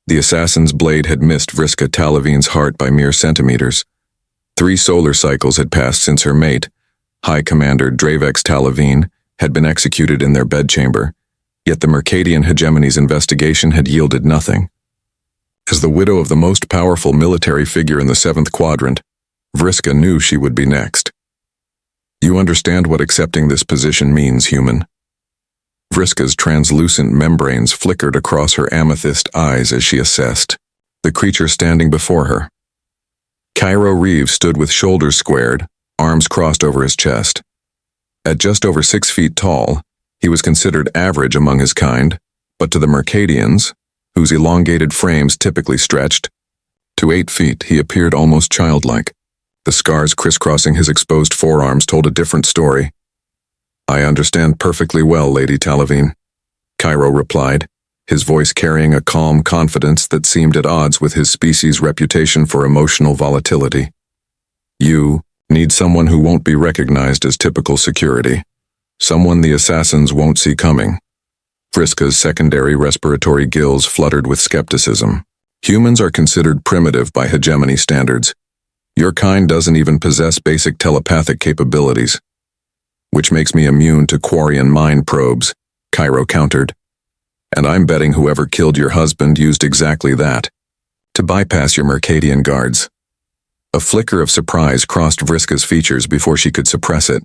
The assassin's blade had missed Vriska Talavine's heart by mere centimeters. 3 solar cycles had passed since her mate, High Commander Dravex Talavine, had been executed in their bedchamber, yet the Mercadian hegemony's investigation had yielded nothing. As the widow of the most powerful military figure in the 7th quadrant, Vriska knew she would be next. You understand what accepting this position means, human. Vriska's translucent membranes flickered across her amethyst eyes as she assessed the creature standing before her. Cairo Reeves stood with shoulders squared, arms crossed over his chest. At just over 6 feet tall, he was considered average among his kind, but to the Mercadians, whose elongated frames typically stretched to 8 feet, he appeared almost childlike. The scars crisscrossing his exposed forearms told a different story. I understand perfectly well, Lady Talavine, Cairo replied, his voice carrying a calm confidence that seemed at odds with his species' reputation for emotional volatility. You need someone who won't be recognized as typical security. Someone the assassins won't see coming. Vriska's secondary respiratory gills fluttered with skepticism. Humans are considered primitive by hegemony standards. Your kind doesn't even possess basic telepathic capabilities. Which makes me immune to Quarian mind probes, Cairo countered. And I'm betting whoever killed your husband used exactly that, to bypass your Mercadian guards. A flicker of surprise crossed Vriska's features before she could suppress it.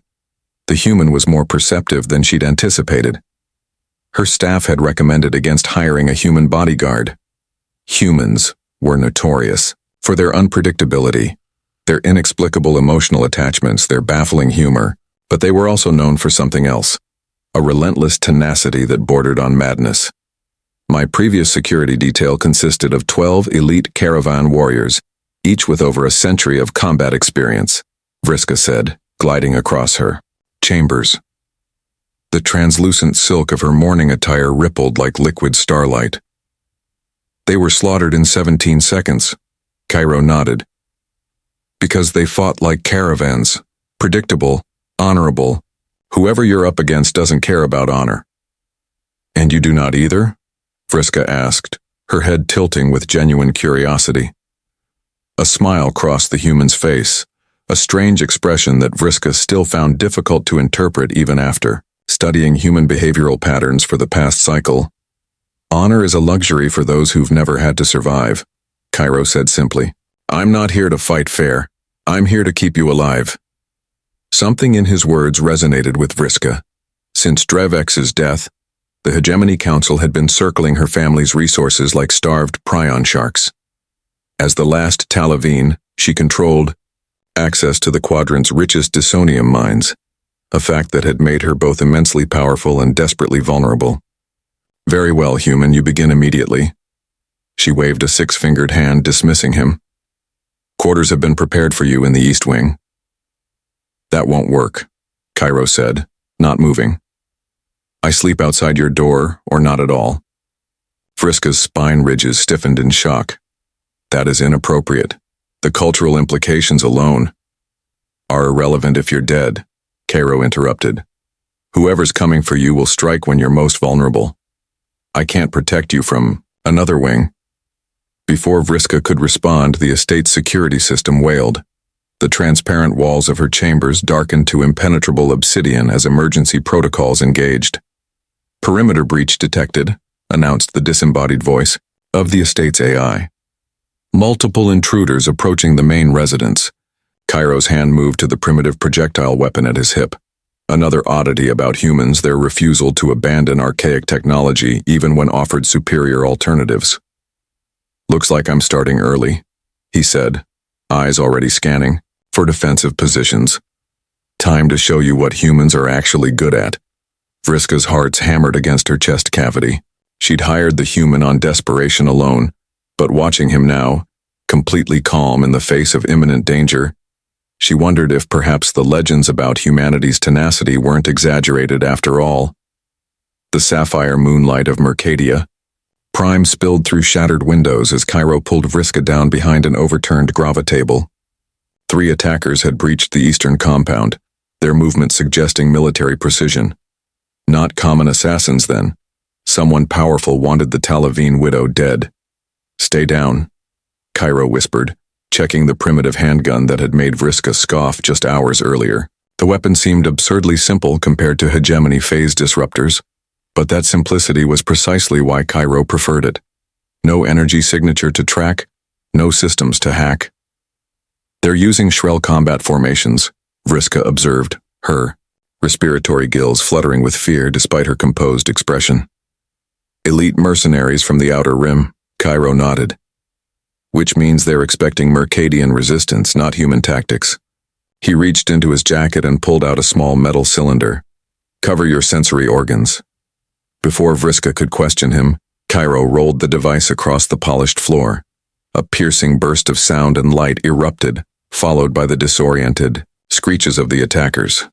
The human was more perceptive than she'd anticipated. Her staff had recommended against hiring a human bodyguard. Humans were notorious for their unpredictability, their inexplicable emotional attachments, their baffling humor, but they were also known for something else, a relentless tenacity that bordered on madness. My previous security detail consisted of 12 elite caravan warriors, each with over a century of combat experience, Vriska said, gliding across her chambers. The translucent silk of her morning attire rippled like liquid starlight. They were slaughtered in 17 seconds, Cairo nodded. Because they fought like caravans, predictable, honorable. Whoever you're up against doesn't care about honor. And you do not either? Vriska asked, her head tilting with genuine curiosity. A smile crossed the human's face, a strange expression that Vriska still found difficult to interpret even after studying human behavioral patterns for the past cycle. Honor is a luxury for those who've never had to survive, Cairo said simply. I'm not here to fight fair. I'm here to keep you alive. Something in his words resonated with Vriska. Since Drevex's death, the Hegemony Council had been circling her family's resources like starved prion sharks. As the last Talavine, she controlled access to the quadrant's richest dysonium mines, a fact that had made her both immensely powerful and desperately vulnerable. Very well, human, you begin immediately. She waved a 6-fingered hand, dismissing him. Quarters have been prepared for you in the East Wing. That won't work, Cairo said, not moving. I sleep outside your door, or not at all. Vriska's spine ridges stiffened in shock. That is inappropriate. The cultural implications alone are irrelevant if you're dead, Cairo interrupted. Whoever's coming for you will strike when you're most vulnerable. I can't protect you from another wing. Before Vriska could respond, the estate's security system wailed. The transparent walls of her chambers darkened to impenetrable obsidian as emergency protocols engaged. Perimeter breach detected, announced the disembodied voice of the estate's AI. Multiple intruders approaching the main residence. Cairo's hand moved to the primitive projectile weapon at his hip. Another oddity about humans, their refusal to abandon archaic technology even when offered superior alternatives. Looks like I'm starting early, he said, eyes already scanning for defensive positions. Time to show you what humans are actually good at. Vriska's heart hammered against her chest cavity. She'd hired the human on desperation alone, but watching him now, completely calm in the face of imminent danger, she wondered if perhaps the legends about humanity's tenacity weren't exaggerated after all. The sapphire moonlight of Mercadia, Prime spilled through shattered windows as Cairo pulled Vriska down behind an overturned grava table. 3 attackers had breached the eastern compound, their movement suggesting military precision. Not common assassins then. Someone powerful wanted the Talavine widow dead. Stay down, Cairo whispered, checking the primitive handgun that had made Vriska scoff just hours earlier. The weapon seemed absurdly simple compared to hegemony phase disruptors, but that simplicity was precisely why Cairo preferred it. No energy signature to track, no systems to hack. They're using Shrell combat formations, Vriska observed, her respiratory gills fluttering with fear despite her composed expression. Elite mercenaries from the Outer Rim, Cairo nodded. Which means they're expecting Mercadian resistance, not human tactics. He reached into his jacket and pulled out a small metal cylinder. Cover your sensory organs. Before Vriska could question him, Cairo rolled the device across the polished floor. A piercing burst of sound and light erupted, followed by the disoriented screeches of the attackers.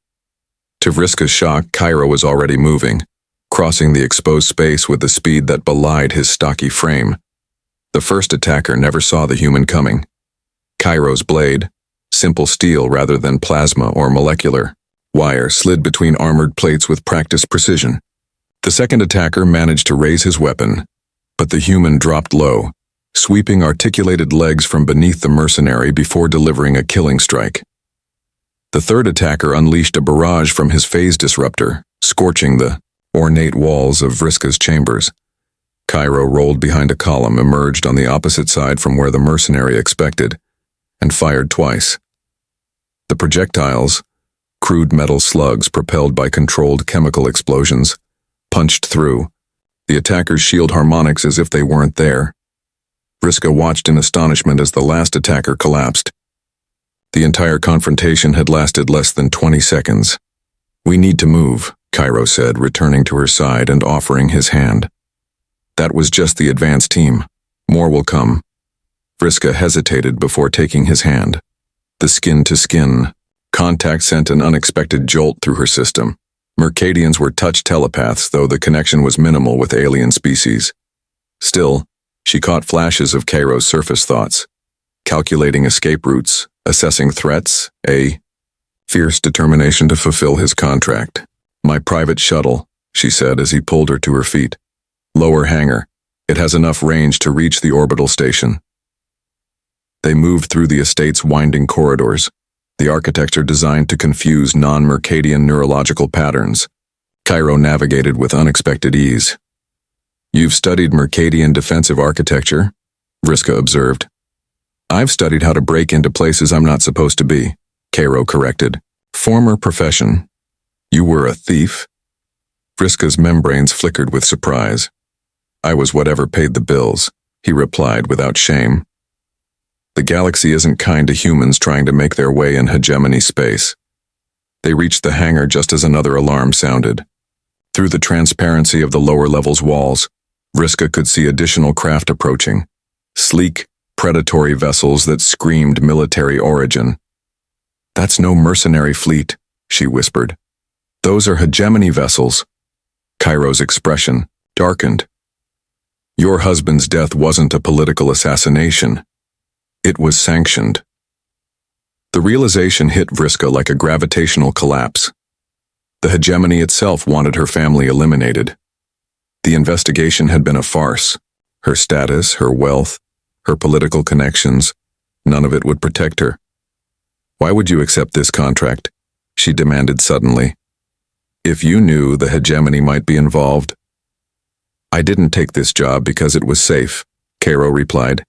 To Vriska's shock, Cairo was already moving, crossing the exposed space with the speed that belied his stocky frame. The first attacker never saw the human coming. Cairo's blade, simple steel rather than plasma or molecular wire, slid between armored plates with practiced precision. The second attacker managed to raise his weapon, but the human dropped low, sweeping articulated legs from beneath the mercenary before delivering a killing strike. The third attacker unleashed a barrage from his phase disruptor, scorching the ornate walls of Vriska's chambers. Cairo rolled behind a column, emerged on the opposite side from where the mercenary expected, and fired twice. The projectiles, crude metal slugs propelled by controlled chemical explosions, punched through, the attackers' shield harmonics as if they weren't there. Vriska watched in astonishment as the last attacker collapsed. The entire confrontation had lasted less than 20 seconds. "We need to move," Cairo said, returning to her side and offering his hand. "That was just the advance team. More will come." Vriska hesitated before taking his hand. The skin-to-skin contact sent an unexpected jolt through her system. Mercadians were touch telepaths, though the connection was minimal with alien species. Still, she caught flashes of Cairo's surface thoughts. Calculating escape routes, assessing threats, a fierce determination to fulfill his contract. "My private shuttle," she said as he pulled her to her feet. "Lower hangar. It has enough range to reach the orbital station." They moved through the estate's winding corridors, the architecture designed to confuse non-Mercadian neurological patterns. Cairo navigated with unexpected ease. "You've studied Mercadian defensive architecture," Vriska observed. "I've studied how to break into places I'm not supposed to be," Cairo corrected. "Former profession. You were a thief?" Vriska's membranes flickered with surprise. "I was whatever paid the bills," he replied without shame. "The galaxy isn't kind to humans trying to make their way in hegemony space." They reached the hangar just as another alarm sounded. Through the transparency of the lower level's walls, Vriska could see additional craft approaching. Sleek, predatory vessels that screamed military origin. "That's no mercenary fleet," she whispered. "Those are hegemony vessels." Cairo's expression darkened. "Your husband's death wasn't a political assassination. It was sanctioned." The realization hit Vriska like a gravitational collapse. The hegemony itself wanted her family eliminated. The investigation had been a farce. Her status, her wealth, her political connections, none of it would protect her. "Why would you accept this contract?" she demanded suddenly. "If you knew the hegemony might be involved." "I didn't take this job because it was safe," Cairo replied,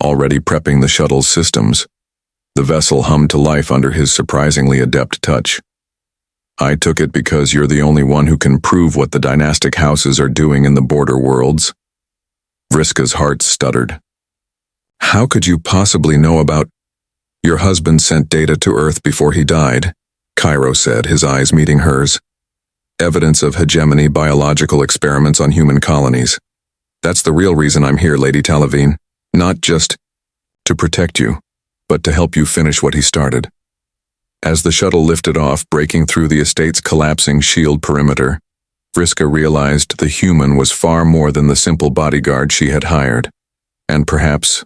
already prepping the shuttle's systems. The vessel hummed to life under his surprisingly adept touch. "I took it because you're the only one who can prove what the dynastic houses are doing in the border worlds." Vriska's heart stuttered. "How could you possibly know about—" "Your husband sent data to Earth before he died," Cairo said, his eyes meeting hers. "Evidence of hegemony biological experiments on human colonies. That's the real reason I'm here, Lady Talavine. Not just to protect you, but to help you finish what he started." As the shuttle lifted off, breaking through the estate's collapsing shield perimeter, Vriska realized the human was far more than the simple bodyguard she had hired, and perhaps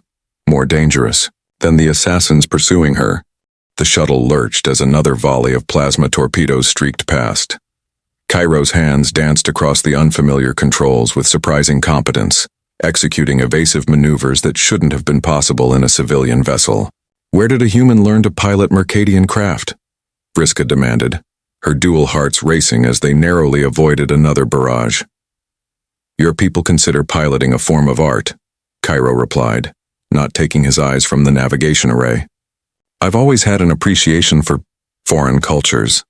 more dangerous than the assassins pursuing her. The shuttle lurched as another volley of plasma torpedoes streaked past. Cairo's hands danced across the unfamiliar controls with surprising competence, executing evasive maneuvers that shouldn't have been possible in a civilian vessel. Where did a human learn to pilot Mercadian craft? Vriska demanded, her dual hearts racing as they narrowly avoided another barrage. Your people consider piloting a form of art, Cairo replied, not taking his eyes from the navigation array. I've always had an appreciation for foreign cultures.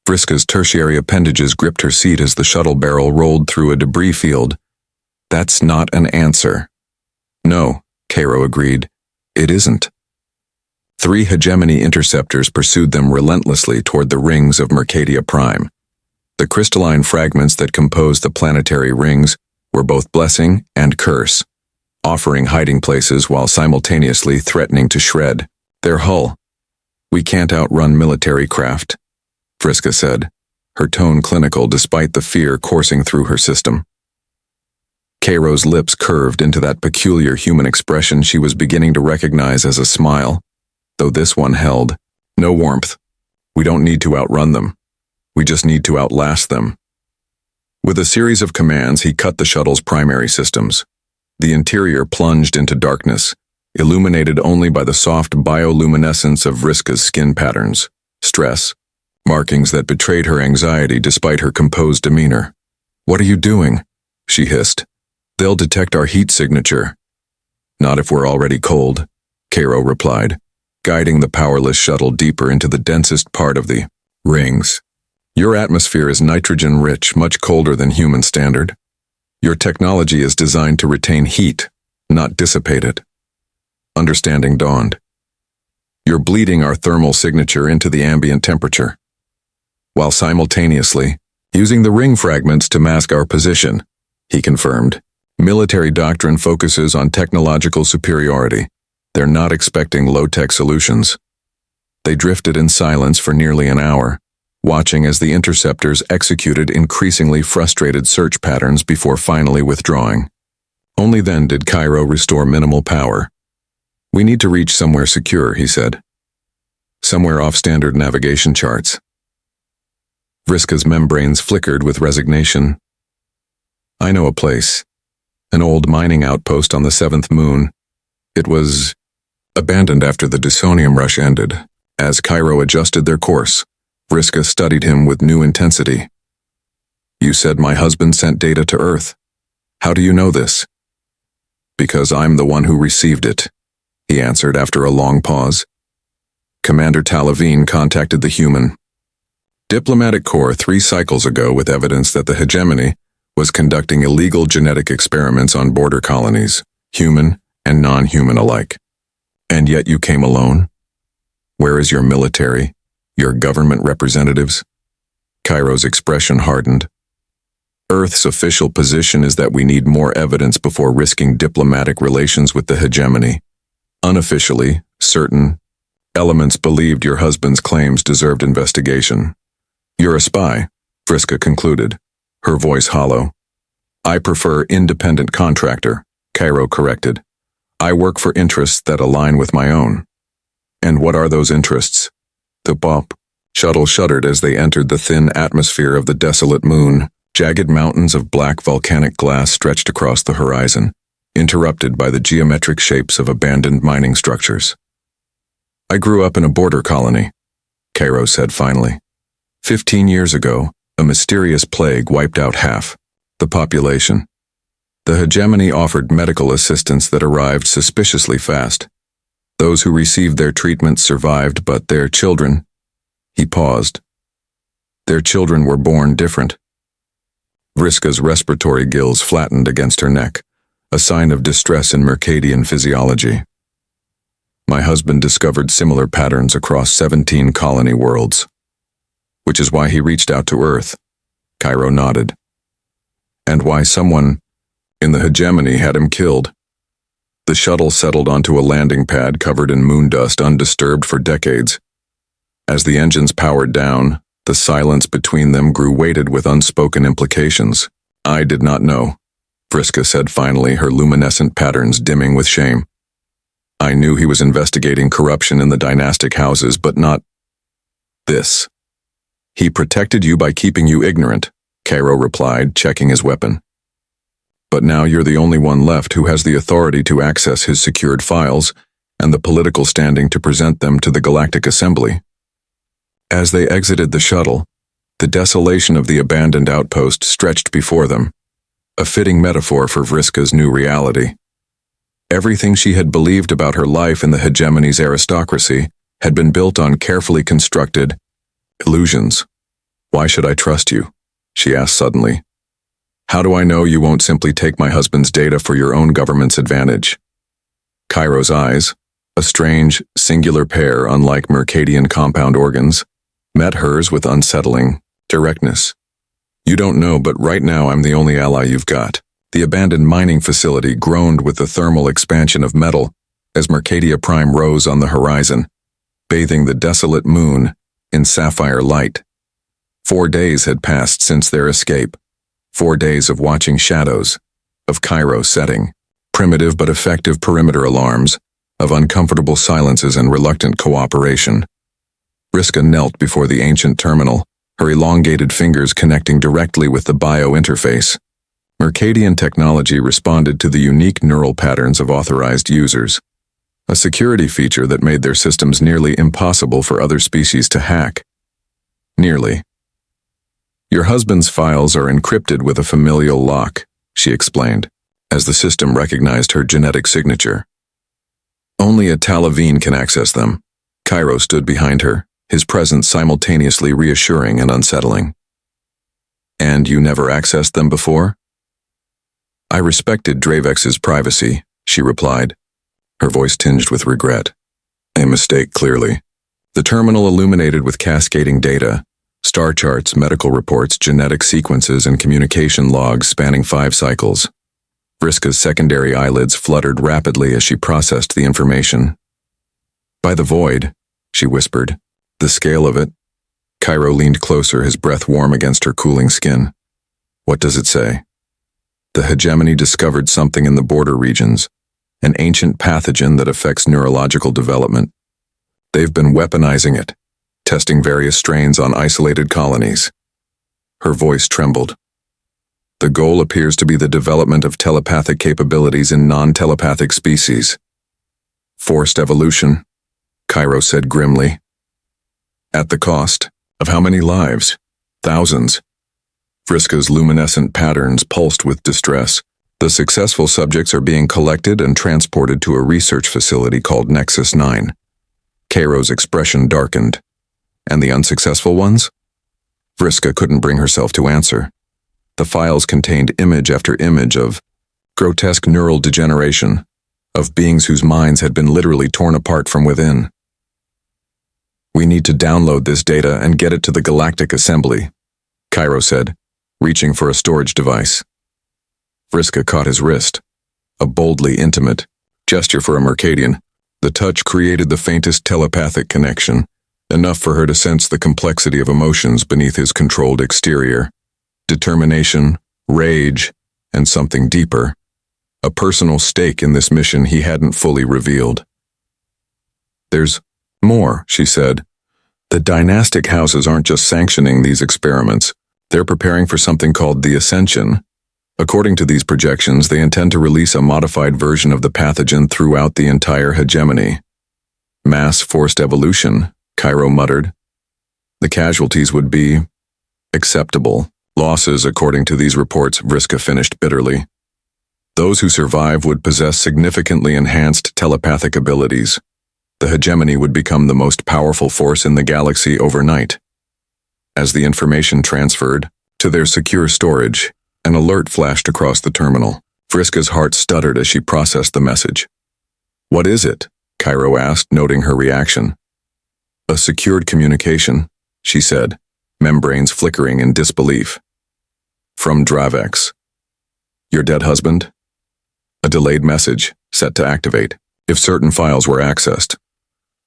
Vriska's tertiary appendages gripped her seat as the shuttle barrel rolled through a debris field. That's not an answer. No, Cairo agreed. It isn't. 3 hegemony interceptors pursued them relentlessly toward the rings of Mercadia Prime. The crystalline fragments that composed the planetary rings were both blessing and curse, offering hiding places while simultaneously threatening to shred their hull. We can't outrun military craft, Vriska said, her tone clinical despite the fear coursing through her system. Cairo's lips curved into that peculiar human expression she was beginning to recognize as a smile, though this one held no warmth. We don't need to outrun them. We just need to outlast them. With a series of commands, he cut the shuttle's primary systems. The interior plunged into darkness, illuminated only by the soft bioluminescence of Vriska's skin patterns, stress, markings that betrayed her anxiety despite her composed demeanor. What are you doing? She hissed. They'll detect our heat signature. Not if we're already cold, Cairo replied, guiding the powerless shuttle deeper into the densest part of the rings. Your atmosphere is nitrogen-rich, much colder than human standard. Your technology is designed to retain heat, not dissipate it. Understanding dawned. You're bleeding our thermal signature into the ambient temperature, while simultaneously using the ring fragments to mask our position, he confirmed. Military doctrine focuses on technological superiority. They're not expecting low-tech solutions. They drifted in silence for nearly an hour, watching as the interceptors executed increasingly frustrated search patterns before finally withdrawing. Only then did Cairo restore minimal power. We need to reach somewhere secure, he said. Somewhere off standard navigation charts. Vriska's membranes flickered with resignation. I know a place. An old mining outpost on the 7th moon. It was abandoned after the Dusonium rush ended. As Cairo adjusted their course, Vriska studied him with new intensity. You said my husband sent data to Earth. How do you know this? Because I'm the one who received it, he answered after a long pause. Commander Talavine contacted the human Diplomatic Corps 3 cycles ago with evidence that the hegemony was conducting illegal genetic experiments on border colonies, human and non-human alike. And yet you came alone? Where is your military, your government representatives? Cairo's expression hardened. Earth's official position is that we need more evidence before risking diplomatic relations with the hegemony. Unofficially, certain elements believed your husband's claims deserved investigation. You're a spy, Vriska concluded, her voice hollow. I prefer independent contractor, Cairo corrected. I work for interests that align with my own. And what are those interests? The Bop shuttle shuddered as they entered the thin atmosphere of the desolate moon. Jagged mountains of black volcanic glass stretched across the horizon, interrupted by the geometric shapes of abandoned mining structures. I grew up in a border colony, Cairo said finally. 15 years ago, a mysterious plague wiped out half the population. The hegemony offered medical assistance that arrived suspiciously fast. Those who received their treatment survived, but their children... He paused. Their children were born different. Vriska's respiratory gills flattened against her neck, a sign of distress in Mercadian physiology. My husband discovered similar patterns across 17 colony worlds, which is why he reached out to Earth. Cairo nodded. And why someone in the hegemony had him killed. The shuttle settled onto a landing pad covered in moon dust, undisturbed for decades. As the engines powered down, the silence between them grew weighted with unspoken implications. I did not know, Vriska said finally, her luminescent patterns dimming with shame. I knew he was investigating corruption in the dynastic houses, but not this. He protected you by keeping you ignorant, Cairo replied, checking his weapon. But now you're the only one left who has the authority to access his secured files and the political standing to present them to the Galactic Assembly. As they exited the shuttle, the desolation of the abandoned outpost stretched before them, a fitting metaphor for Vriska's new reality. Everything she had believed about her life in the hegemony's aristocracy had been built on carefully constructed illusions. "Why should I trust you?" she asked suddenly. "How do I know you won't simply take my husband's data for your own government's advantage?" Cairo's eyes, a strange, singular pair unlike Mercadian compound organs, met hers with unsettling directness. "You don't know, but right now I'm the only ally you've got." The abandoned mining facility groaned with the thermal expansion of metal as Mercadia Prime rose on the horizon, bathing the desolate moon in sapphire light. 4 days had passed since their escape. 4 days of watching shadows, of Cairo setting, primitive but effective perimeter alarms, of uncomfortable silences and reluctant cooperation. Vriska knelt before the ancient terminal, her elongated fingers connecting directly with the bio-interface. Mercadian technology responded to the unique neural patterns of authorized users, a security feature that made their systems nearly impossible for other species to hack. Nearly. "Your husband's files are encrypted with a familial lock," she explained, as the system recognized her genetic signature. "Only a Talavine can access them." Cairo stood behind her, his presence simultaneously reassuring and unsettling. "And you never accessed them before?" "I respected Dravex's privacy," she replied, her voice tinged with regret. "A mistake, clearly." The terminal illuminated with cascading data, star charts, medical reports, genetic sequences, and communication logs spanning 5 cycles. Vriska's secondary eyelids fluttered rapidly as she processed the information. "By the void," she whispered. "The scale of it." Cairo leaned closer, his breath warm against her cooling skin. "What does it say?" "The hegemony discovered something in the border regions, an ancient pathogen that affects neurological development. They've been weaponizing it, testing various strains on isolated colonies." Her voice trembled. "The goal appears to be the development of telepathic capabilities in non-telepathic species." "Forced evolution," Cairo said grimly. "At the cost of how many lives?" "Thousands." Vriska's luminescent patterns pulsed with distress. "The successful subjects are being collected and transported to a research facility called Nexus 9. Cairo's expression darkened. "And the unsuccessful ones?" Vriska couldn't bring herself to answer. The files contained image after image of grotesque neural degeneration, of beings whose minds had been literally torn apart from within. "We need to download this data and get it to the Galactic Assembly," Cairo said, reaching for a storage device. Vriska caught his wrist, a boldly intimate gesture for a Mercadian. The touch created the faintest telepathic connection, enough for her to sense the complexity of emotions beneath his controlled exterior. Determination, rage, and something deeper. A personal stake in this mission he hadn't fully revealed. "There's more," she said. "The dynastic houses aren't just sanctioning these experiments. They're preparing for something called the Ascension. According to these projections, they intend to release a modified version of the pathogen throughout the entire hegemony." "Mass forced evolution," Cairo muttered. "The casualties would be acceptable losses, according to these reports," Vriska finished bitterly. "Those who survive would possess significantly enhanced telepathic abilities. The hegemony would become the most powerful force in the galaxy overnight." As the information transferred to their secure storage, an alert flashed across the terminal. Vriska's heart stuttered as she processed the message. "What is it?" Cairo asked, noting her reaction. "A secured communication," she said, membranes flickering in disbelief. "From Dravex. Your dead husband?" A delayed message, set to activate, if certain files were accessed.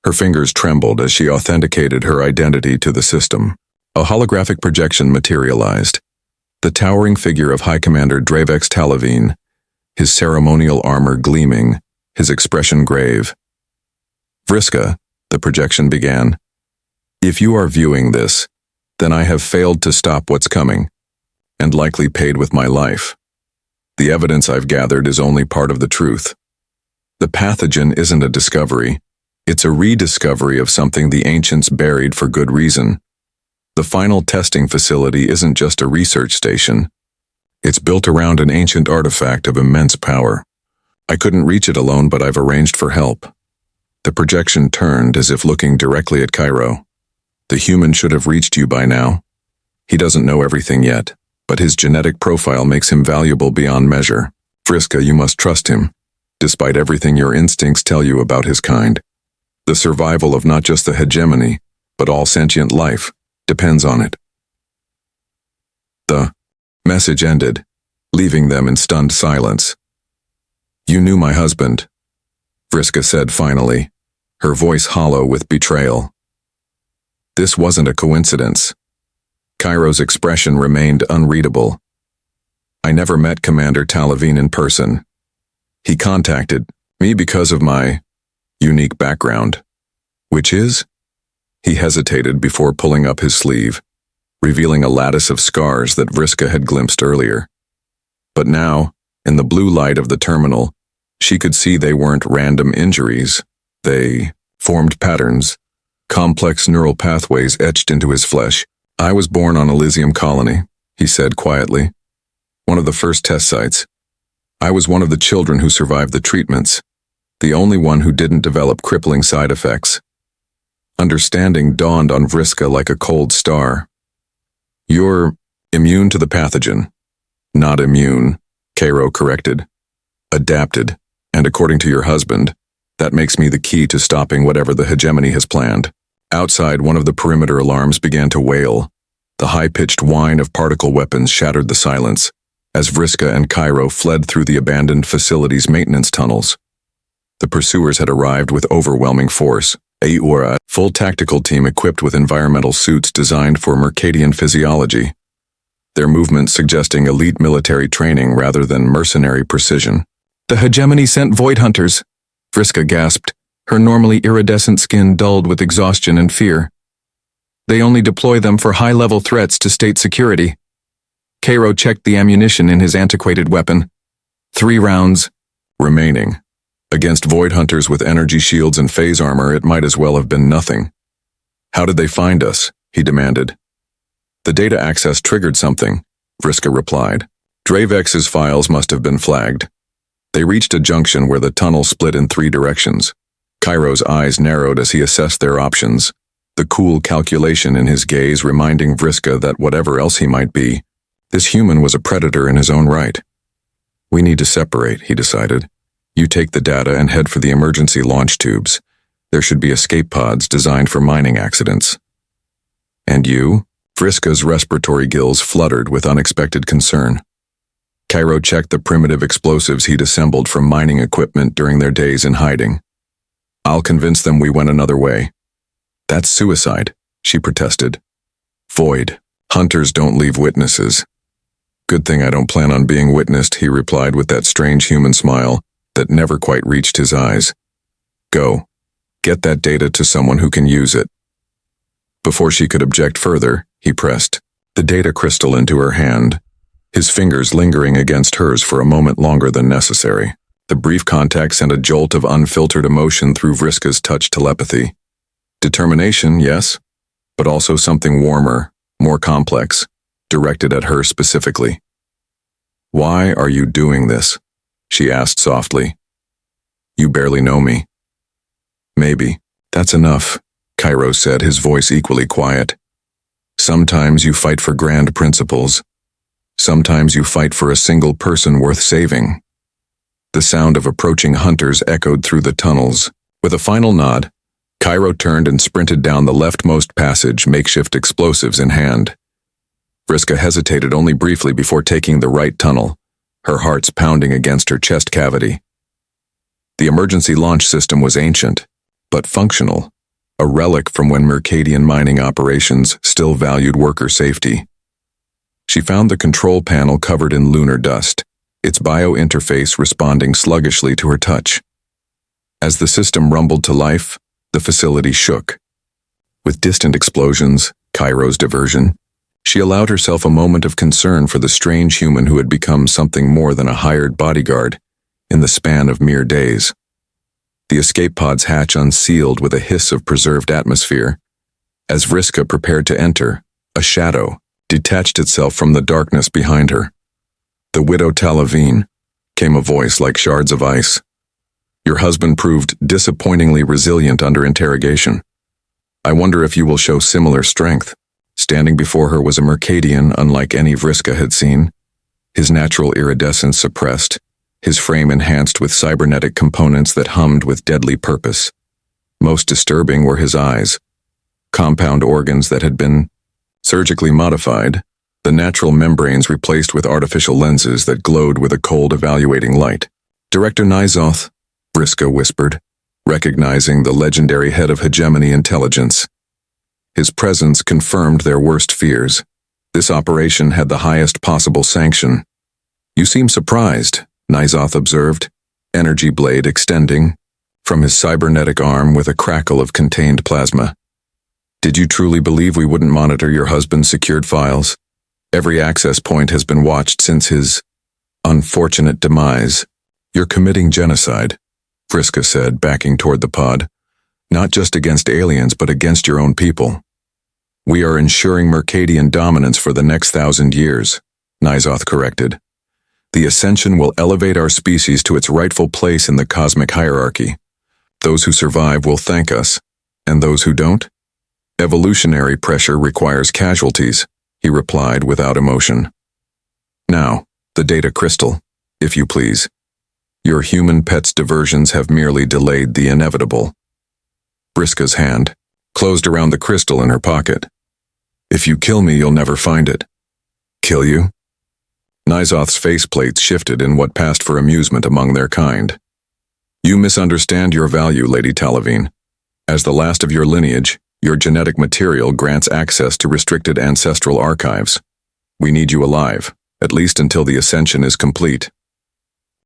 Her fingers trembled as she authenticated her identity to the system. A holographic projection materialized. The towering figure of High Commander Dravex Talavine, his ceremonial armor gleaming, his expression grave. "Vriska," the projection began, "if you are viewing this, then I have failed to stop what's coming, and likely paid with my life." The evidence I've gathered is only part of the truth. The pathogen isn't a discovery. It's a rediscovery of something the ancients buried for good reason. The final testing facility isn't just a research station. It's built around an ancient artifact of immense power. I couldn't reach it alone, but I've arranged for help. The projection turned as if looking directly at Cairo. The human should have reached you by now. He doesn't know everything yet, but his genetic profile makes him valuable beyond measure. Vriska, you must trust him, despite everything your instincts tell you about his kind. The survival of not just the hegemony, but all sentient life, depends on it. The message ended, leaving them in stunned silence. You knew my husband, Vriska said finally, her voice hollow with betrayal. This wasn't a coincidence. Cairo's expression remained unreadable. I never met Commander Talavine in person. He contacted me because of my unique background. Which is? He hesitated before pulling up his sleeve, revealing a lattice of scars that Vriska had glimpsed earlier. But now, in the blue light of the terminal, she could see they weren't random injuries. They formed patterns, complex neural pathways etched into his flesh. I was born on Elysium Colony, he said quietly. One of the first test sites. I was one of the children who survived the treatments, the only one who didn't develop crippling side effects. Understanding dawned on Vriska like a cold star. You're immune to the pathogen. Not immune, Cairo corrected. Adapted, and according to your husband, that makes me the key to stopping whatever the hegemony has planned. Outside, one of the perimeter alarms began to wail. The high-pitched whine of particle weapons shattered the silence, as Vriska and Cairo fled through the abandoned facility's maintenance tunnels. The pursuers had arrived with overwhelming force, a full tactical team equipped with environmental suits designed for Mercadian physiology, their movements suggesting elite military training rather than mercenary precision. The hegemony sent void hunters, Vriska gasped, her normally iridescent skin dulled with exhaustion and fear. They only deploy them for high-level threats to state security. Cairo checked the ammunition in his antiquated weapon. 3 rounds remaining. Against void hunters with energy shields and phase armor, it might as well have been nothing. How did they find us? He demanded. The data access triggered something, Vriska replied. Dravex's files must have been flagged. They reached a junction where the tunnel split in 3 directions. Cairo's eyes narrowed as he assessed their options, the cool calculation in his gaze reminding Vriska that whatever else he might be, this human was a predator in his own right. We need to separate, he decided. You take the data and head for the emergency launch tubes. There should be escape pods designed for mining accidents. And you? Vriska's respiratory gills fluttered with unexpected concern. Cairo checked the primitive explosives he'd assembled from mining equipment during their days in hiding. I'll convince them we went another way. That's suicide, she protested. Void. Hunters don't leave witnesses. Good thing I don't plan on being witnessed, he replied with that strange human smile that never quite reached his eyes. Go. Get that data to someone who can use it. Before she could object further, he pressed the data crystal into her hand, his fingers lingering against hers for a moment longer than necessary. The brief contact sent a jolt of unfiltered emotion through Vriska's touch telepathy. Determination, yes, but also something warmer, more complex, directed at her specifically. Why are you doing this? She asked softly. You barely know me. Maybe. That's enough, Cairo said, his voice equally quiet. Sometimes you fight for grand principles. Sometimes you fight for a single person worth saving. The sound of approaching hunters echoed through the tunnels. With a final nod, Cairo turned and sprinted down the leftmost passage, makeshift explosives in hand. Vriska hesitated only briefly before taking the right tunnel, her heart's pounding against her chest cavity. The emergency launch system was ancient, but functional, a relic from when Mercadian mining operations still valued worker safety. She found the control panel covered in lunar dust, its biointerface responding sluggishly to her touch. As the system rumbled to life, the facility shook. With distant explosions, Cairo's diversion, She allowed herself a moment of concern for the strange human who had become something more than a hired bodyguard in the span of mere days. The escape pod's hatch unsealed with a hiss of preserved atmosphere. As Vriska prepared to enter, a shadow detached itself from the darkness behind her. "The widow Talavine," came a voice like shards of ice. "Your husband proved disappointingly resilient under interrogation. I wonder if you will show similar strength." Standing before her was a Mercadian unlike any Vriska had seen, his natural iridescence suppressed, his frame enhanced with cybernetic components that hummed with deadly purpose. Most disturbing were his eyes, compound organs that had been surgically modified, the natural membranes replaced with artificial lenses that glowed with a cold evaluating light. "Director Nyzoth," Vriska whispered, recognizing the legendary head of hegemony intelligence. His presence confirmed their worst fears. This operation had the highest possible sanction. "You seem surprised," Nyzoth observed, energy blade extending from his cybernetic arm with a crackle of contained plasma. "Did you truly believe we wouldn't monitor your husband's secured files? Every access point has been watched since his unfortunate demise. You're committing genocide," Vriska said, backing toward the pod. "Not just against aliens, but against your own people." "We are ensuring Mercadian dominance for the next 1,000 years, Nyzoth corrected. "The ascension will elevate our species to its rightful place in the cosmic hierarchy. Those who survive will thank us, and those who don't? Evolutionary pressure requires casualties," he replied without emotion. "Now, the data crystal, if you please. Your human pet's diversions have merely delayed the inevitable." Vriska's hand closed around the crystal in her pocket. "If you kill me, you'll never find it." "Kill you?" Nyzoth's faceplates shifted in what passed for amusement among their kind. "You misunderstand your value, Lady Talavine. As the last of your lineage, your genetic material grants access to restricted ancestral archives. We need you alive, at least until the ascension is complete."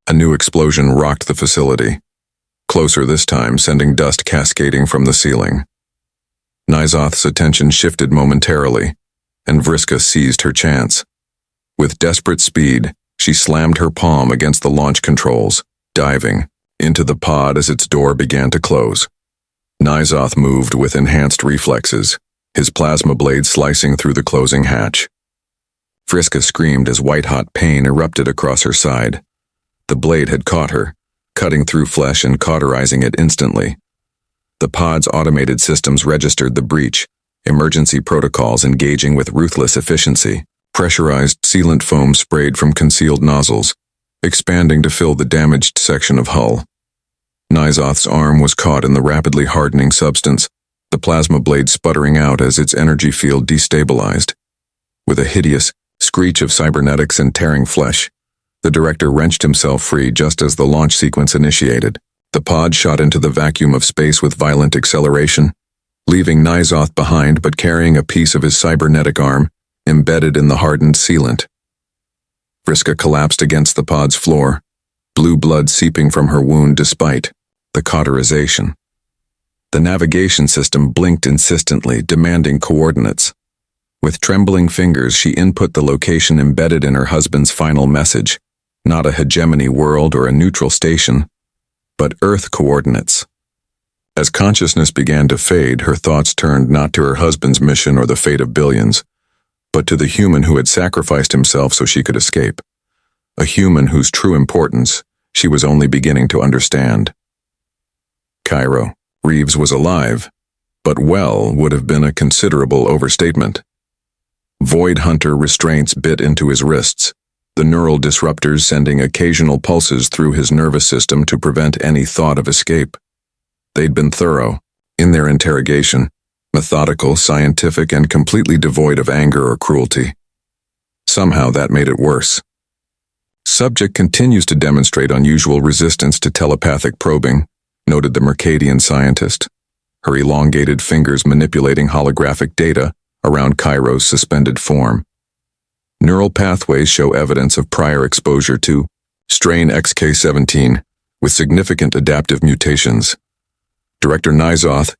A new explosion rocked the facility, closer this time, sending dust cascading from the ceiling. Nyzoth's attention shifted momentarily, and Vriska seized her chance. With desperate speed, she slammed her palm against the launch controls, diving into the pod as its door began to close. Nyzoth moved with enhanced reflexes, his plasma blade slicing through the closing hatch. Vriska screamed as white-hot pain erupted across her side. The blade had caught her, cutting through flesh and cauterizing it instantly. The pod's automated systems registered the breach, emergency protocols engaging with ruthless efficiency. Pressurized sealant foam sprayed from concealed nozzles, expanding to fill the damaged section of hull. Nyzoth's arm was caught in the rapidly hardening substance, the plasma blade sputtering out as its energy field destabilized. With a hideous screech of cybernetics and tearing flesh, the director wrenched himself free just as the launch sequence initiated. The pod shot into the vacuum of space with violent acceleration, leaving Nyzoth behind but carrying a piece of his cybernetic arm embedded in the hardened sealant. Vriska collapsed against the pod's floor, blue blood seeping from her wound despite the cauterization. The navigation system blinked insistently, demanding coordinates. With trembling fingers, she input the location embedded in her husband's final message, not a hegemony world or a neutral station, but Earth coordinates. As consciousness began to fade, her thoughts turned not to her husband's mission or the fate of billions, but to the human who had sacrificed himself so she could escape. A human whose true importance she was only beginning to understand. Cairo. Reeves was alive, but well would have been a considerable overstatement. Void Hunter restraints bit into his wrists, the neural disruptors sending occasional pulses through his nervous system to prevent any thought of escape. They'd been thorough, in their interrogation, methodical, scientific, and completely devoid of anger or cruelty. Somehow that made it worse. Subject continues to demonstrate unusual resistance to telepathic probing, noted the Mercadian scientist, her elongated fingers manipulating holographic data around Cairo's suspended form. Neural pathways show evidence of prior exposure to strain XK17 with significant adaptive mutations. Director Nyzoth,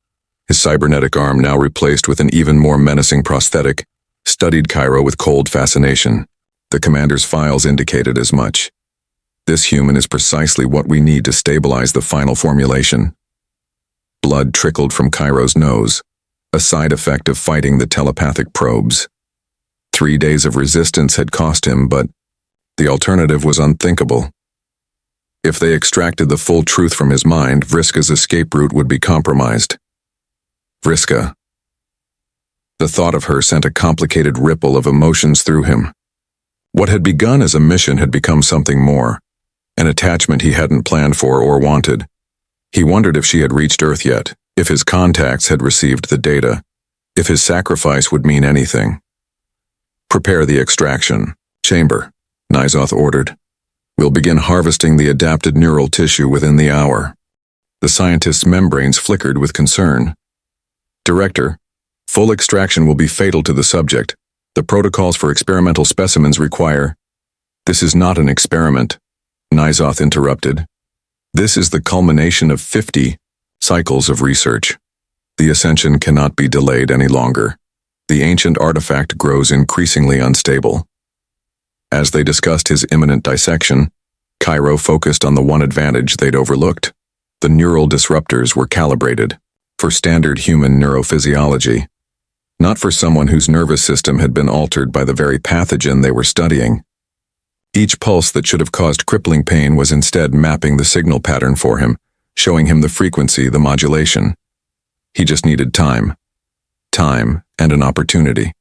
his cybernetic arm now replaced with an even more menacing prosthetic, studied Cairo with cold fascination. The commander's files indicated as much. This human is precisely what we need to stabilize the final formulation. Blood trickled from Cairo's nose, a side effect of fighting the telepathic probes. 3 days of resistance had cost him, but the alternative was unthinkable. If they extracted the full truth from his mind, Vriska's escape route would be compromised. Vriska. The thought of her sent a complicated ripple of emotions through him. What had begun as a mission had become something more, an attachment he hadn't planned for or wanted. He wondered if she had reached Earth yet, if his contacts had received the data, if his sacrifice would mean anything. Prepare the extraction chamber, Nyzoth ordered. We'll begin harvesting the adapted neural tissue within the hour. The scientist's membranes flickered with concern. Director, full extraction will be fatal to the subject. The protocols for experimental specimens require— This is not an experiment, Nyzoth interrupted. This is the culmination of 50 cycles of research. The ascension cannot be delayed any longer. The ancient artifact grows increasingly unstable. As they discussed his imminent dissection, Cairo focused on the one advantage they'd overlooked. The neural disruptors were calibrated for standard human neurophysiology, not for someone whose nervous system had been altered by the very pathogen they were studying. Each pulse that should have caused crippling pain was instead mapping the signal pattern for him, showing him the frequency, the modulation. He just needed time. Time and an opportunity.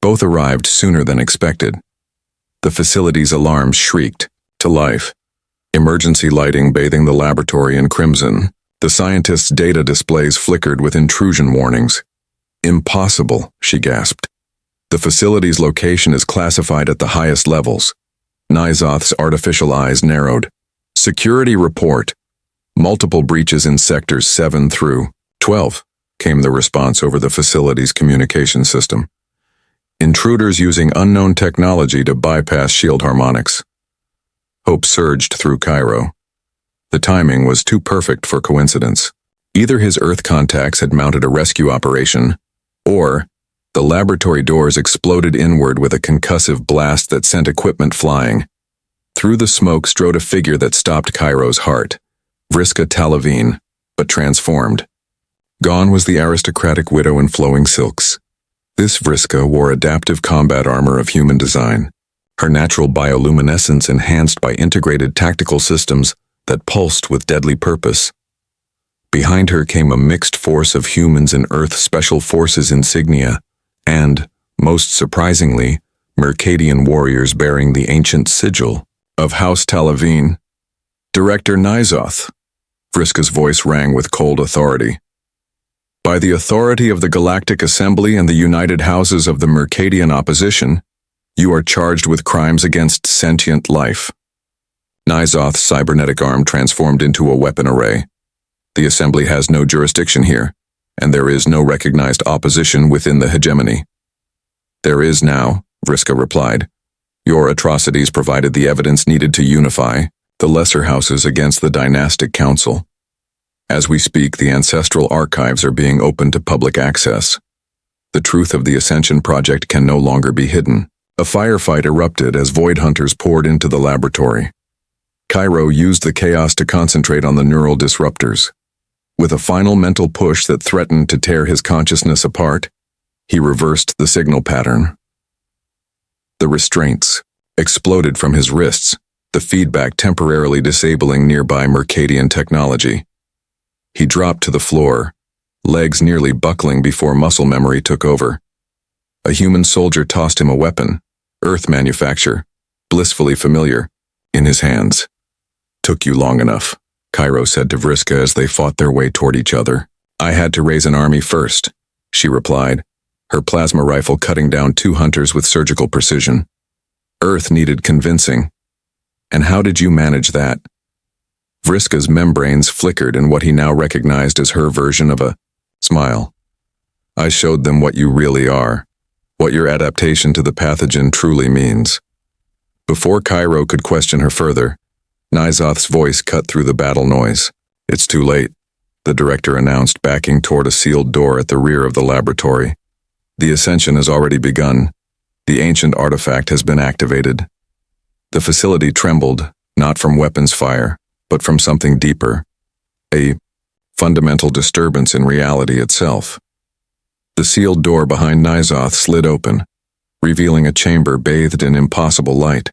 Both arrived sooner than expected. The facility's alarms shrieked to life. Emergency lighting bathing the laboratory in crimson. The scientist's data displays flickered with intrusion warnings. Impossible, she gasped. The facility's location is classified at the highest levels. Nyzoth's artificial eyes narrowed. Security report. Multiple breaches in sectors 7 through 12, came the response over the facility's communication system. Intruders using unknown technology to bypass shield harmonics. Hope surged through Cairo. The timing was too perfect for coincidence. Either his Earth contacts had mounted a rescue operation, or the laboratory doors exploded inward with a concussive blast that sent equipment flying. Through the smoke strode a figure that stopped Cairo's heart. Vriska Talavine, but transformed. Gone was the aristocratic widow in flowing silks. This Vriska wore adaptive combat armor of human design, her natural bioluminescence enhanced by integrated tactical systems that pulsed with deadly purpose. Behind her came a mixed force of humans in Earth Special Forces insignia, and, most surprisingly, Mercadian warriors bearing the ancient sigil of House Talavine. Director Nyzoth. Vriska's voice rang with cold authority. By the authority of the Galactic Assembly and the United Houses of the Mercadian Opposition, you are charged with crimes against sentient life. Nyzoth's cybernetic arm transformed into a weapon array. The Assembly has no jurisdiction here, and there is no recognized opposition within the hegemony. There is now, Vriska replied. Your atrocities provided the evidence needed to unify the lesser houses against the dynastic council. As we speak, the ancestral archives are being opened to public access. The truth of the Ascension Project can no longer be hidden. A firefight erupted as void hunters poured into the laboratory. Cairo used the chaos to concentrate on the neural disruptors. With a final mental push that threatened to tear his consciousness apart, he reversed the signal pattern. The restraints exploded from his wrists, the feedback temporarily disabling nearby Mercadian technology. He dropped to the floor, legs nearly buckling before muscle memory took over. A human soldier tossed him a weapon, Earth manufacture, blissfully familiar, in his hands. Took you long enough, Cairo said to Vriska as they fought their way toward each other. I had to raise an army first, she replied, her plasma rifle cutting down 2 hunters with surgical precision. Earth needed convincing. And how did you manage that? Vriska's membranes flickered in what he now recognized as her version of a smile. I showed them what you really are, what your adaptation to the pathogen truly means. Before Cairo could question her further, Nyzoth's voice cut through the battle noise. It's too late, the director announced, backing toward a sealed door at the rear of the laboratory. The ascension has already begun. The ancient artifact has been activated. The facility trembled, not from weapons fire, but from something deeper. A fundamental disturbance in reality itself. The sealed door behind Nizoth slid open, revealing a chamber bathed in impossible light.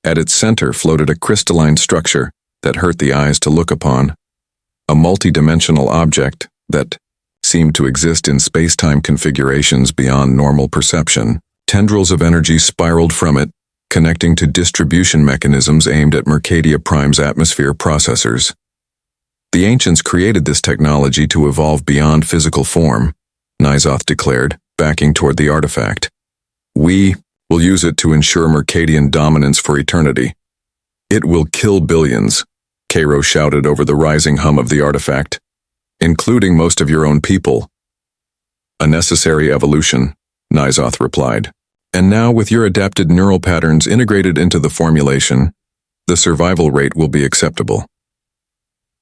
At its center floated a crystalline structure that hurt the eyes to look upon, a multi-dimensional object that seemed to exist in space-time configurations beyond normal perception. Tendrils of energy spiraled from it, connecting to distribution mechanisms aimed at Mercadia Prime's atmosphere processors. The ancients created this technology to evolve beyond physical form, Nizoth declared, backing toward the artifact. We will use it to ensure Mercadian dominance for eternity. It will kill billions, Cairo shouted over the rising hum of the artifact, including most of your own people. A necessary evolution, Nizoth replied. And now, with your adapted neural patterns integrated into the formulation, the survival rate will be acceptable.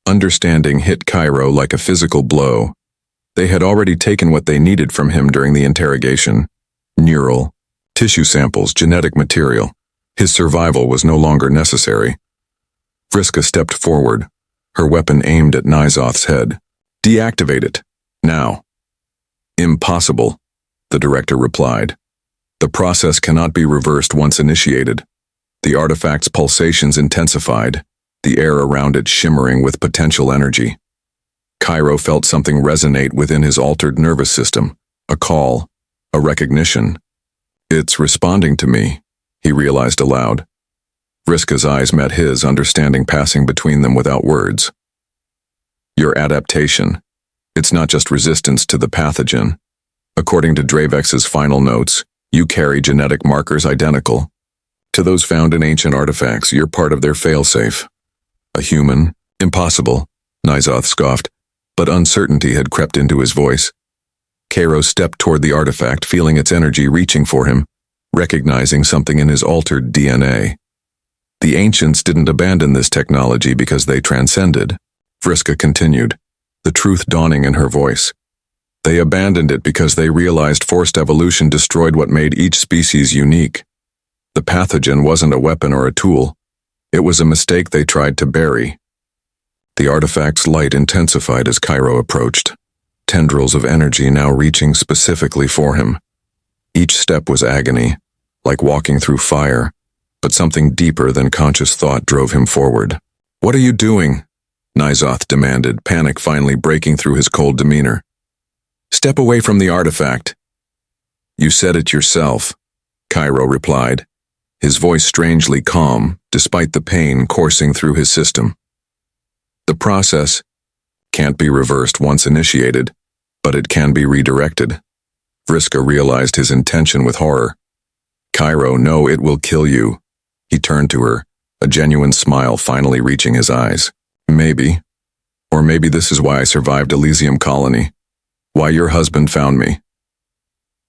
Understanding hit Cairo like a physical blow. They had already taken what they needed from him during the interrogation: neural, tissue samples, genetic material. His survival was no longer necessary. Vriska stepped forward, her weapon aimed at Nizoth's head. Deactivate it, now. Impossible, the director replied. The process cannot be reversed once initiated. The artifact's pulsations intensified, the air around it shimmering with potential energy. Cairo felt something resonate within his altered nervous system, a call, a recognition. It's responding to me, he realized aloud. Vriska's eyes met his, understanding passing between them without words. Your adaptation. It's not just resistance to the pathogen. According to Dravex's final notes, you carry genetic markers identical to those found in ancient artifacts. You're part of their failsafe. A human? Impossible, Nizoth scoffed, but uncertainty had crept into his voice. Cairo stepped toward the artifact, feeling its energy reaching for him, recognizing something in his altered DNA. The ancients didn't abandon this technology because they transcended, Vriska continued, the truth dawning in her voice. They abandoned it because they realized forced evolution destroyed what made each species unique. The pathogen wasn't a weapon or a tool. It was a mistake they tried to bury. The artifact's light intensified as Cairo approached, tendrils of energy now reaching specifically for him. Each step was agony, like walking through fire, but something deeper than conscious thought drove him forward. What are you doing? Nizoth demanded, panic finally breaking through his cold demeanor. Step away from the artifact. You said it yourself, Cairo replied, his voice strangely calm despite the pain coursing through his system. The process can't be reversed once initiated, but it can be redirected. Vriska realized his intention with horror. Cairo, no, it will kill you. He turned to her, a genuine smile finally reaching his eyes. Maybe. Or maybe this is why I survived Elysium Colony. Why your husband found me.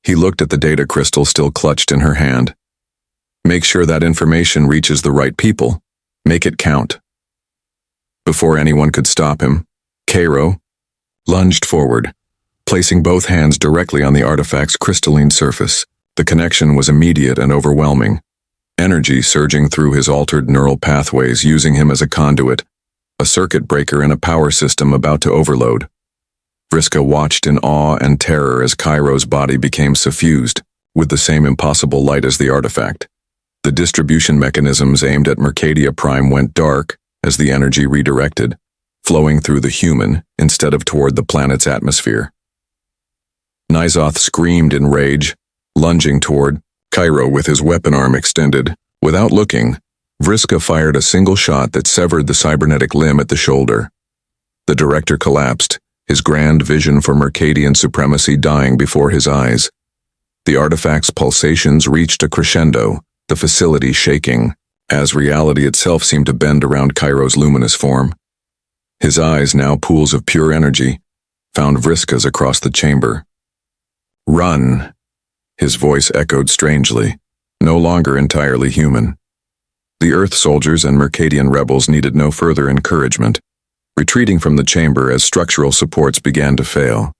He looked at the data crystal still clutched in her hand. Make sure that information reaches the right people. Make it count. Before anyone could stop him, Cairo lunged forward, placing both hands directly on the artifact's crystalline surface. The connection was immediate and overwhelming, energy surging through his altered neural pathways, using him as a conduit, a circuit breaker in a power system about to overload. Vriska watched in awe and terror as Cairo's body became suffused with the same impossible light as the artifact. The distribution mechanisms aimed at Mercadia Prime went dark as the energy redirected, flowing through the human instead of toward the planet's atmosphere. Nizoth screamed in rage, lunging toward Cairo with his weapon arm extended. Without looking, Vriska fired a single shot that severed the cybernetic limb at the shoulder. The director collapsed, his grand vision for Mercadian supremacy dying before his eyes. The artifact's pulsations reached a crescendo, the facility shaking, as reality itself seemed to bend around Cairo's luminous form. His eyes, now pools of pure energy, found Vriska's across the chamber. Run! His voice echoed strangely, no longer entirely human. The Earth soldiers and Mercadian rebels needed no further encouragement, retreating from the chamber as structural supports began to fail.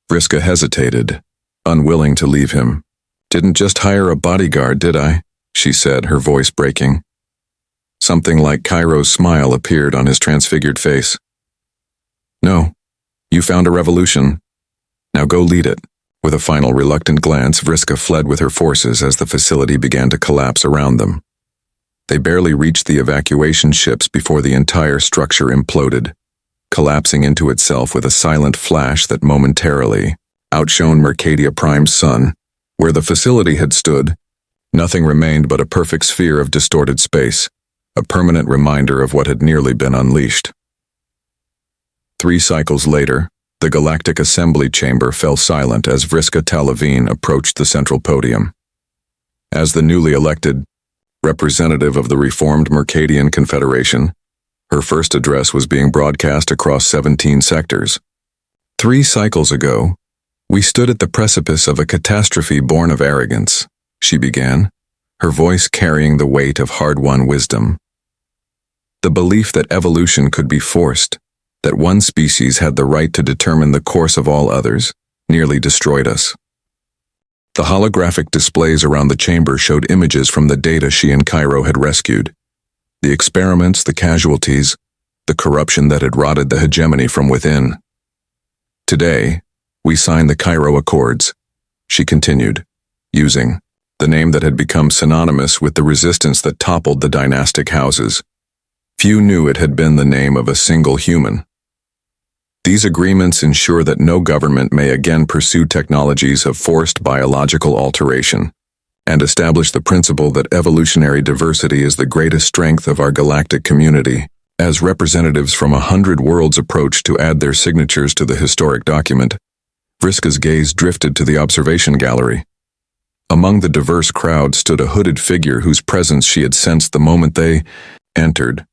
Vriska hesitated, unwilling to leave him. "Didn't just hire a bodyguard, did I?" she said, her voice breaking. Something like Cairo's smile appeared on his transfigured face. "No, you found a revolution. Now go lead it." With a final reluctant glance, Vriska fled with her forces as the facility began to collapse around them. They barely reached the evacuation ships before the entire structure imploded, collapsing into itself with a silent flash that momentarily outshone Mercadia Prime's sun. Where the facility had stood, nothing remained but a perfect sphere of distorted space, a permanent reminder of what had nearly been unleashed. 3 cycles later, the galactic assembly chamber fell silent as Vriska Talavine approached the central podium. As the newly elected representative of the reformed Mercadian Confederation, her first address was being broadcast across 17 sectors. 3 cycles ago, we stood at the precipice of a catastrophe born of arrogance, she began, her voice carrying the weight of hard-won wisdom. The belief that evolution could be forced, that one species had the right to determine the course of all others, nearly destroyed us. The holographic displays around the chamber showed images from the data she and Cairo had rescued. The experiments, the casualties, the corruption that had rotted the hegemony from within. "Today, we signed the Cairo Accords," she continued, using the name that had become synonymous with the resistance that toppled the dynastic houses. Few knew it had been the name of a single human. "These agreements ensure that no government may again pursue technologies of forced biological alteration, and establish the principle that evolutionary diversity is the greatest strength of our galactic community." As representatives from 100 worlds approached to add their signatures to the historic document, Vriska's gaze drifted to the observation gallery. Among the diverse crowd stood a hooded figure whose presence she had sensed the moment they entered,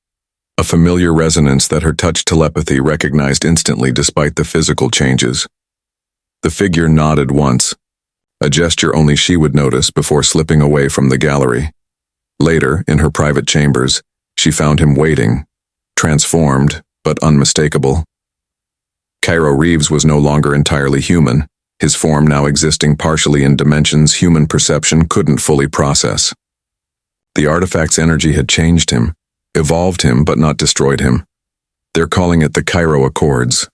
a familiar resonance that her touch telepathy recognized instantly despite the physical changes. The figure nodded once, a gesture only she would notice before slipping away from the gallery. Later, in her private chambers, she found him waiting, transformed but unmistakable. Cairo Reeves was no longer entirely human, his form now existing partially in dimensions human perception couldn't fully process. The artifact's energy had changed him, evolved him but not destroyed him. "They're calling it the Cairo Accords,"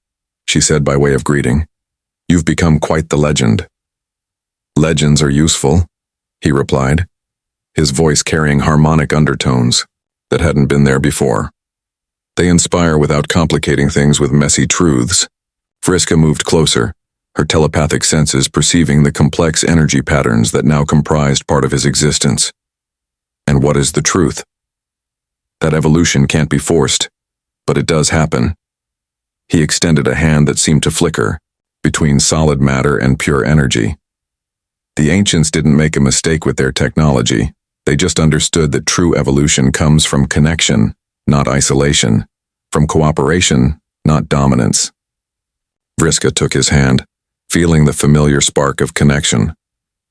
she said by way of greeting. "You've become quite the legend." "Legends are useful," he replied, his voice carrying harmonic undertones that hadn't been there before. "They inspire without complicating things with messy truths." Vriska moved closer, her telepathic senses perceiving the complex energy patterns that now comprised part of his existence. "And what is the truth?" "That evolution can't be forced, but it does happen." He extended a hand that seemed to flicker between solid matter and pure energy. The ancients didn't make a mistake with their technology. They just understood that true evolution comes from connection, not isolation, from cooperation, not dominance. Vriska took his hand, feeling the familiar spark of connection.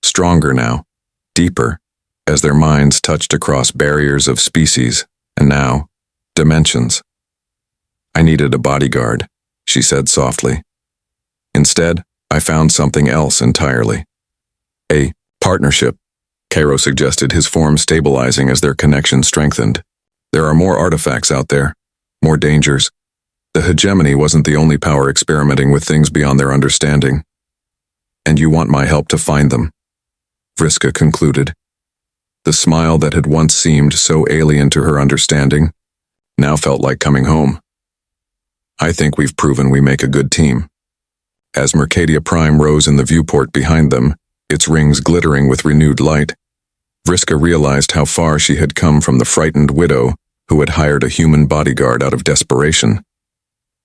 Stronger now, deeper, as their minds touched across barriers of species, and now, dimensions. "I needed a bodyguard," she said softly. "Instead, I found something else entirely. A partnership," Cairo suggested, his form stabilizing as their connection strengthened. "There are more artifacts out there, more dangers. The hegemony wasn't the only power experimenting with things beyond their understanding. And you want my help to find them," Vriska concluded. The smile that had once seemed so alien to her understanding now felt like coming home. "I think we've proven we make a good team." As Mercadia Prime rose in the viewport behind them, its rings glittering with renewed light, Vriska realized how far she had come from the frightened widow who had hired a human bodyguard out of desperation.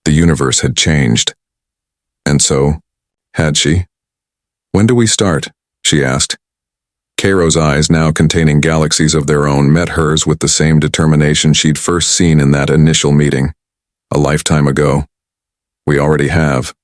The universe had changed. And so, had she? "When do we start?" she asked. Cairo's eyes, now containing galaxies of their own, met hers with the same determination she'd first seen in that initial meeting, a lifetime ago. "We already have,"